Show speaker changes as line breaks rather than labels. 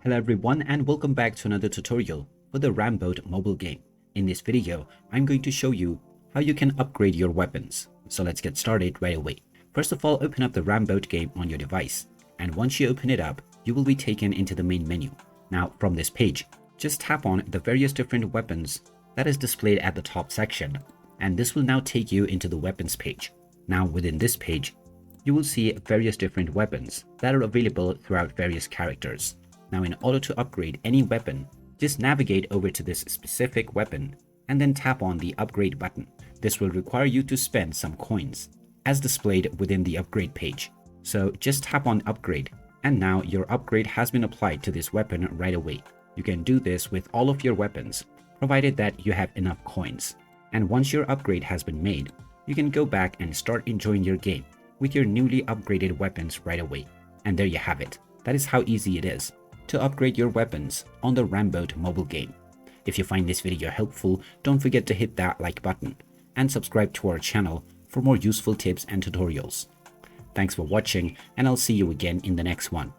Hello everyone and welcome back to another tutorial for the Ramboat mobile game. In this video, I'm going to show you how you can upgrade your weapons. So let's get started right away. First of all, open up the Ramboat game on your device. And once you open it up, you will be taken into the main menu. Now from this page, just tap on the various different weapons that is displayed at the top section. And this will now take you into the weapons page. Now within this page, you will see various different weapons that are available throughout various characters. Now in order to upgrade any weapon, just navigate over to this specific weapon and then tap on the upgrade button. This will require you to spend some coins as displayed within the upgrade page. So just tap on upgrade and now your upgrade has been applied to this weapon right away. You can do this with all of your weapons provided that you have enough coins. And once your upgrade has been made, you can go back and start enjoying your game with your newly upgraded weapons right away. And there you have it. That is how easy it is to upgrade your weapons on the Ramboat mobile game. If you find this video helpful, don't forget to hit that like button and subscribe to our channel for more useful tips and tutorials. Thanks for watching and I'll see you again in the next one.